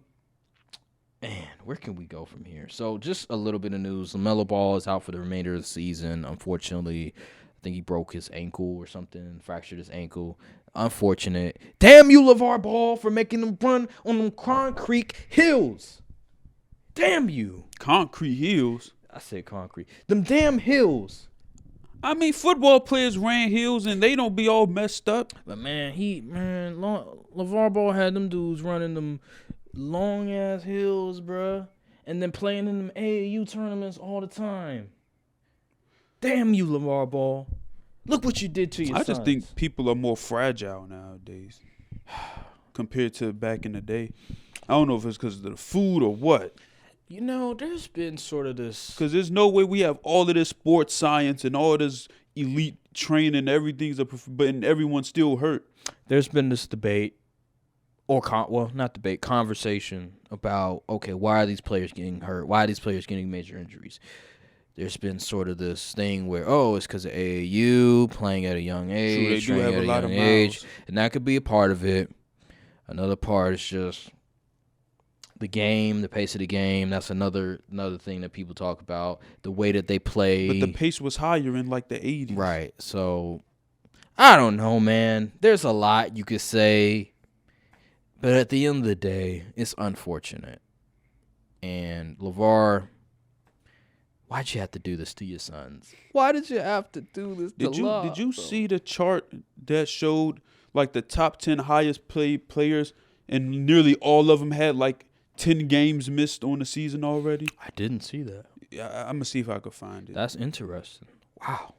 man, where can we go from here? So just a little bit of news. LaMelo Ball is out for the remainder of the season. Unfortunately, I think he broke his ankle or something, fractured his ankle. Unfortunate. Damn you, LeVar Ball, for making them run on them concrete hills. Damn you. Concrete hills? I said concrete. Them damn hills. I mean, football players ran hills and they don't be all messed up. But, man, LeVar Ball had them dudes running them long-ass hills, bruh, and then playing in them AAU tournaments all the time. Damn you, LeVar Ball. Look what you did to your I just sons. think people are more fragile nowadays compared to back in the day. I don't know if it's because of the food or what. You know, there's been sort of this... Because there's no way we have all of this sports science and all this elite training, but everyone's still hurt. There's been this debate, conversation about, okay, why are these players getting hurt? Why are these players getting major injuries? There's been sort of this thing where, it's because of AAU, playing at a young age, True, they do have a lot of age, miles. and that could be a part of it. Another part is just the game, the pace of the game. That's another thing that people talk about. The way that they play. But the pace was higher in like the 80s. Right. So, I don't know, man. There's a lot you could say. But at the end of the day, it's unfortunate. And LeVar, why'd you have to do this to your sons? Why did you have to do this to Love? Did you see the chart that showed like the top 10 highest paid players, and nearly all of them had like 10 games missed on the season already? I didn't see that. Yeah, I'm gonna see if I could find it. That's interesting. Wow.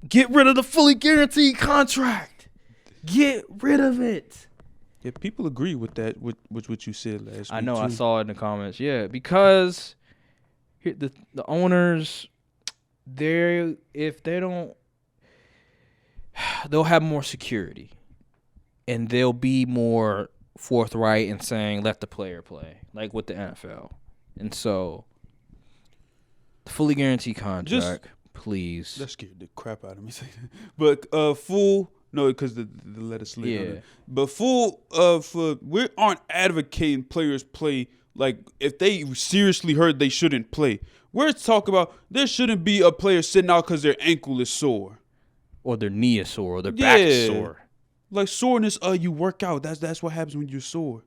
Get rid of the fully guaranteed contract. Get rid of it. Yeah, people agree with that, with what you said last week. I know. too. I saw it in the comments. Yeah, because the owners, they'll have more security, and they'll be more forthright in saying let the player play, like with the NFL. And so, the fully guaranteed contract, please. That scared the crap out of me. But full. No, because the letter slid. Yeah. On it. But we aren't advocating players play like if they seriously hurt they shouldn't play. We're talking about there shouldn't be a player sitting out because their ankle is sore. Or their knee is sore, or their back is sore. Like soreness, you work out. That's what happens when you're sore.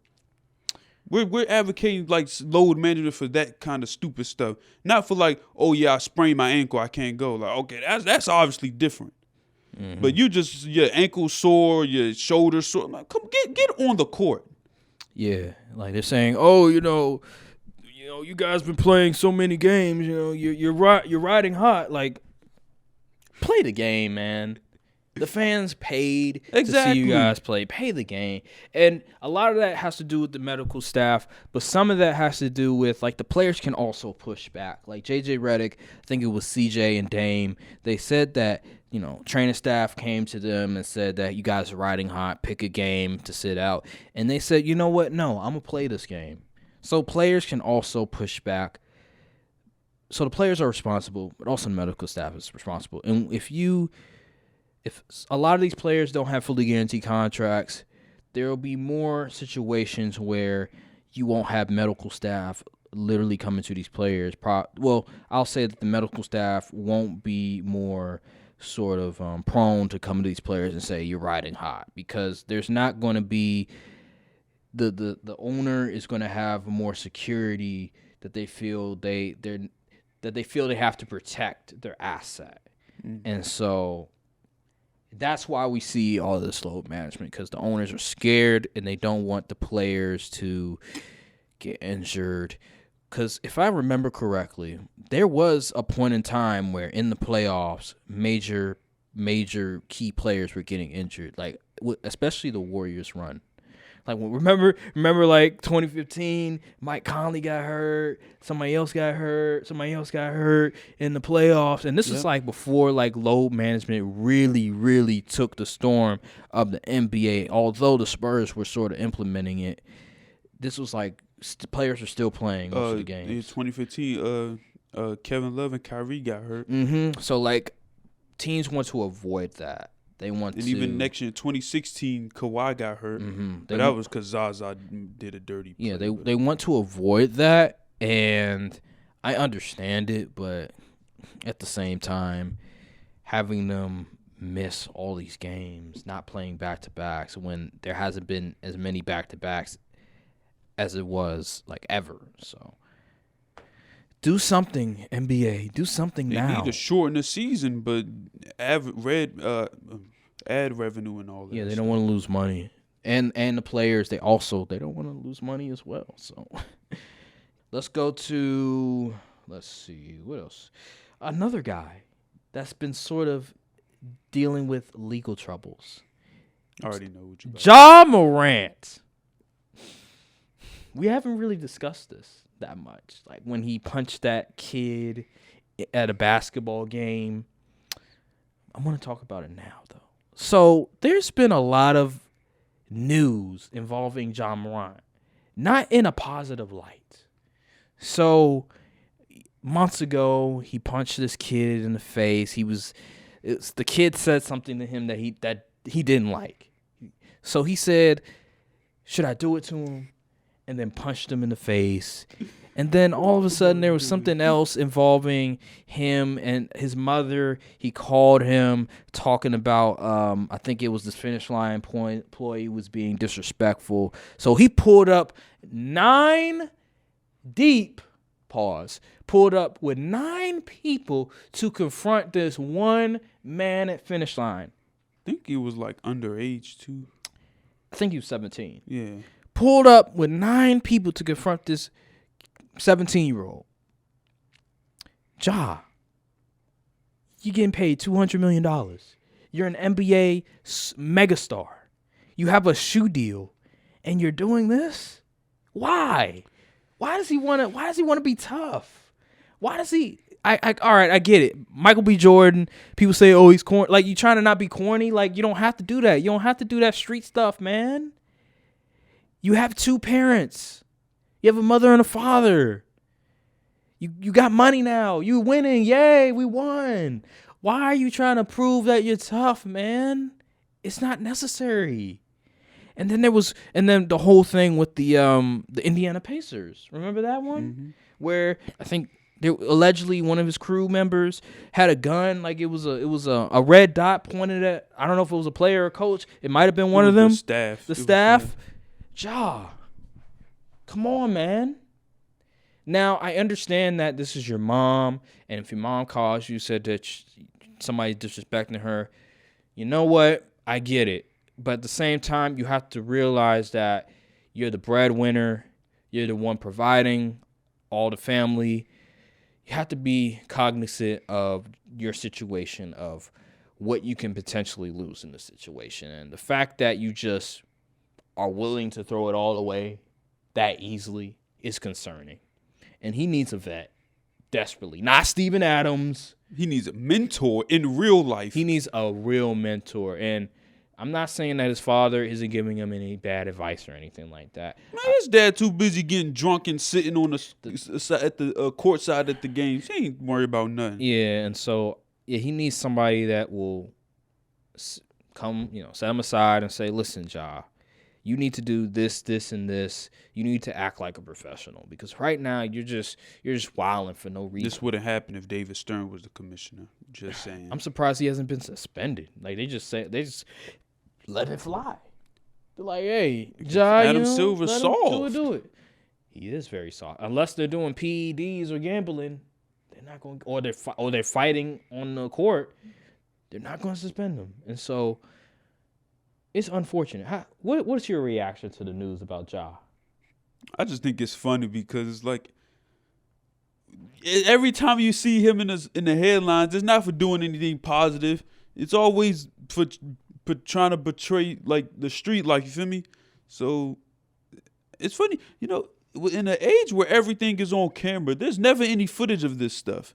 We're advocating like load management for that kind of stupid stuff. Not for like, oh yeah, I sprained my ankle, I can't go. Like, okay, that's obviously different. Mm-hmm. But your ankle sore, your shoulder sore. I'm like, come get on the court. Yeah, like they're saying, you guys been playing so many games. You're riding hot. Like, play the game, man. The fans paid to see you guys play. Pay the game. And a lot of that has to do with the medical staff, but some of that has to do with, like, the players can also push back. Like J.J. Redick, I think it was C.J. and Dame, they said that, training staff came to them and said that you guys are riding hot, pick a game to sit out. And they said, you know what? No, I'm going to play this game. So players can also push back. So the players are responsible, but also the medical staff is responsible. And if a lot of these players don't have fully guaranteed contracts, there will be more situations where you won't have medical staff literally coming to these players. I'll say that the medical staff won't be more sort of prone to come to these players and say you're riding hot, because there's not going to be the owner is going to have more security that they feel they have to protect their asset. And so that's why we see all this load management, because the owners are scared and they don't want the players to get injured. Because if I remember correctly, there was a point in time where in the playoffs, major key players were getting injured, like especially the Warriors run. Like remember like 2015, Mike Conley got hurt, somebody else got hurt in the playoffs, and this is like before like load management really took the storm of the NBA. Although the Spurs were sort of implementing it, this was like players are still playing most of the games. 2015, Kevin Love and Kyrie got hurt. So like teams want to avoid that. They want and to. Even next year, 2016, Kawhi got hurt. But that was because Zaza did a dirty play. Yeah, they want to avoid that, and I understand it, but at the same time, having them miss all these games, not playing back-to-backs when there hasn't been as many back-to-backs as it was like ever. So do something, NBA. Do something now. They need to shorten the season, but add revenue and all that. Yeah, they don't want to lose money. And the players, they don't want to lose money as well. So let's go to, let's see, what else? Another guy that's been sort of dealing with legal troubles. I already know what you're about. Ja Morant. We haven't really discussed this that much. Like when he punched that kid at a basketball game. I want to talk about it now, though. So there's been a lot of news involving Ja Morant, not in a positive light. So months ago, he punched this kid in the face. The kid said something to him that he didn't like. So he said, "Should I do it to him?" And then punched him in the face. And then all of a sudden there was something else involving him and his mother. He called him talking about, I think it was the finish line employee was being disrespectful. So he pulled up with 9 people to confront this one man at finish line. I think he was like underage too. I think he was 17. Yeah. Pulled up with 9 people to confront this 17-year-old. Ja, you're getting paid $200 million. You're an NBA megastar. You have a shoe deal, and you're doing this? Why? Why does he want to be tough? Why does he? All right, I get it. Michael B. Jordan. People say, "Oh, he's corny." Like, you trying to not be corny? Like, you don't have to do that. You don't have to do that street stuff, man. You have 2 parents. You have a mother and a father. You got money now. You winning. Yay, we won. Why are you trying to prove that you're tough, man? It's not necessary. And then the whole thing with the Indiana Pacers. Remember that one? Mm-hmm. Where I think allegedly one of his crew members had a gun, like it was a red dot pointed at, I don't know if it was a player or a coach. It might have been one of them. The staff. Ja, come on, man. Now, I understand that this is your mom, and if your mom calls you, said that somebody's disrespecting her, you know what? I get it. But at the same time, you have to realize that you're the breadwinner. You're the one providing all the family. You have to be cognizant of your situation, of what you can potentially lose in the situation. And the fact that you just are willing to throw it all away that easily is concerning. And he needs a vet desperately. Not Steven Adams. He needs a mentor in real life. He needs a real mentor. And I'm not saying that his father isn't giving him any bad advice or anything like that. Man, his dad too busy getting drunk and sitting on at the courtside at the games. He ain't worried about nothing. Yeah, and so he needs somebody that will come, set him aside and say, "Listen, Ja, you need to do this, this, and this. You need to act like a professional, because right now you're just wilding for no reason." This wouldn't happen if David Stern was the commissioner. Just saying. I'm surprised he hasn't been suspended. Like they just let it fly. They're like, hey, Ja, Adam you know, Silver's let him soft. Do it. He is very soft. Unless they're doing PEDs or gambling, they're not going. Or they're fighting on the court. They're not going to suspend them. And so it's unfortunate. What's your reaction to the news about Ja? I just think it's funny because it's like every time you see him in the headlines, it's not for doing anything positive. It's always for trying to betray like the street, like, you feel me? So it's funny, you know, in an age where everything is on camera, there's never any footage of this stuff.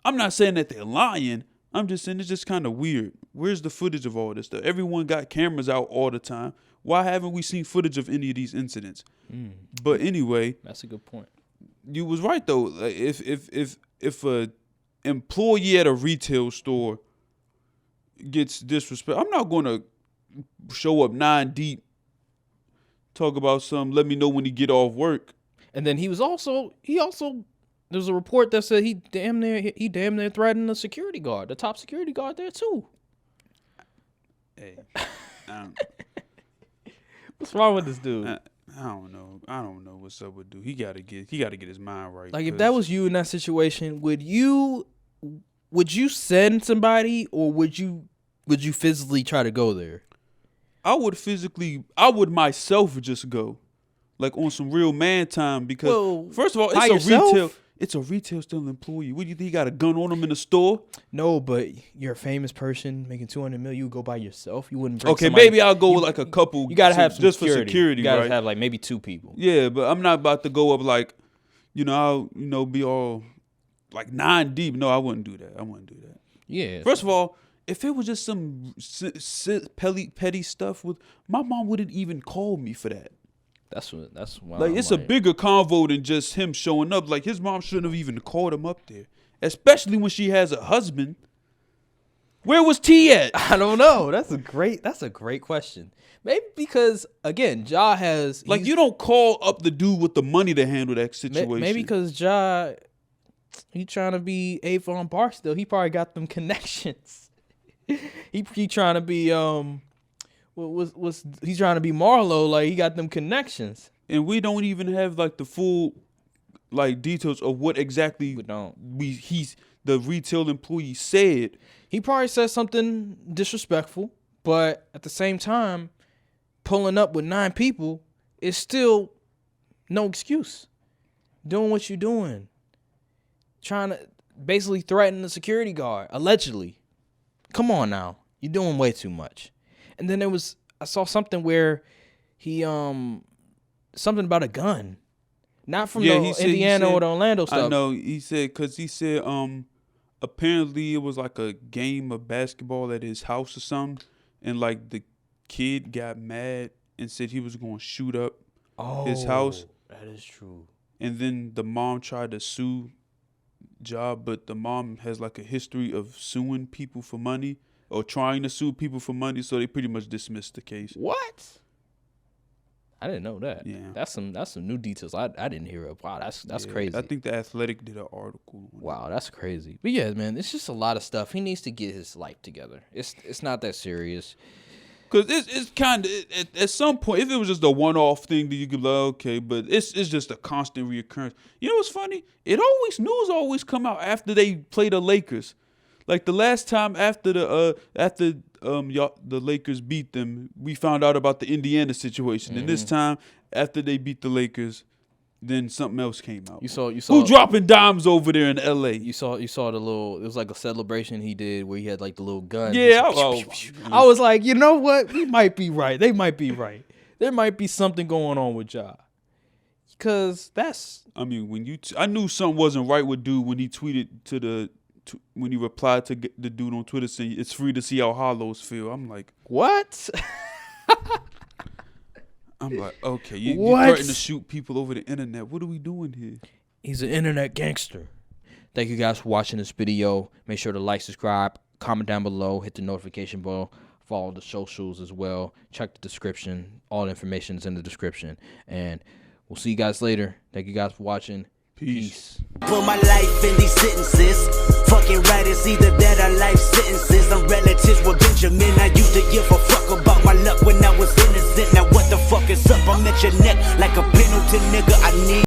I'm not saying that they're lying. I'm just saying it's just kind of weird. Where's the footage of all this stuff? Everyone got cameras out all the time. Why haven't we seen footage of any of these incidents? But anyway, That's a good point. you was right though. Like if a employee at a retail store gets disrespect, I'm not going to show up 9 deep, talk about something, let me know when he get off work. And then he also there's a report that said he damn near threatened the security guard, the top security guard there too. Hey, What's wrong with this dude? I don't know. I don't know what's up with dude. He gotta get his mind right. Like, if that was you in that situation, would you send somebody, or would you physically try to go there? I would myself just go, like, on some real man time, because first of all, it's a retail still employee. What do you think? He got a gun on him in the store? No, but you're a famous person making $200 million. You would go by yourself. You wouldn't bring Okay, somebody. maybe I'll go with like a couple. You gotta have some just security. for security, You gotta right? have like maybe 2 people. Yeah, but I'm not about to go up like, I'll be all like 9 deep. No, I wouldn't do that. Yeah. First of all, if it was just some petty stuff, my mom wouldn't even call me for that. That's why Like, I'm it's a bigger convo than just him showing up. Like, his mom shouldn't have even called him up there, especially when she has a husband. Where was T at? I don't know. That's a great question. Maybe because, again, Ja has Like, you don't call up the dude with the money to handle that situation. Maybe because Ja, he trying to be Avon Barksdale. He probably got them connections. he trying to be he's trying to be Marlo. Like, he got them connections. And we don't even have like the full like details of what exactly the retail employee said. He probably said something disrespectful, but at the same time, pulling up with 9 people is still no excuse. Doing what you're doing. Trying to basically threaten the security guard, allegedly. Come on now. You're doing way too much. And then I saw something where he, something about a gun. Not from Indiana or the Orlando stuff. I know, he said, apparently it was like a game of basketball at his house or something, and like the kid got mad and said he was going to shoot up his house. That is true. And then the mom tried to sue Ja, but the mom has like a history of suing people for money or trying to sue people for money, so they pretty much dismissed the case. What? I didn't know that. Yeah. That's some new details I didn't hear of. Wow, that's crazy. I think The Athletic did an article. Wow, that's crazy. But yeah, man, it's just a lot of stuff. He needs to get his life together. It's not that serious. Because it's kind of, at some point, if it was just a one-off thing, that you could be like, okay, but it's just a constant reoccurrence. You know what's funny? News always come out after they play the Lakers. Like the last time after the Lakers beat them, we found out about the Indiana situation. And this time, after they beat the Lakers, then something else came out. You saw who dropping dimes over there in LA? You saw the little, it was like a celebration he did where he had like the little gun. Yeah, I was like, you know what? We might be right. They might be right. There might be something going on with Ja. Because I mean, I knew something wasn't right with dude when he tweeted when he replied to the dude on Twitter saying it's free to see how hollows feel. I'm like, what? I'm like, okay, you threatening to shoot people over the internet. What are we doing here? He's an internet gangster. Thank you guys for watching this video. Make sure to like, subscribe, comment down below, hit the notification bell, follow the socials as well. Check the description. All the information is in the description. And we'll see you guys later. Thank you guys for watching. Peace. Put my life in these sentences. Fucking right, it's either that or life sentences. I'm relatives with Benjamin. I used to give a fuck about my luck when I was innocent. Now what up, I'm at your neck like a penalty, nigga. I need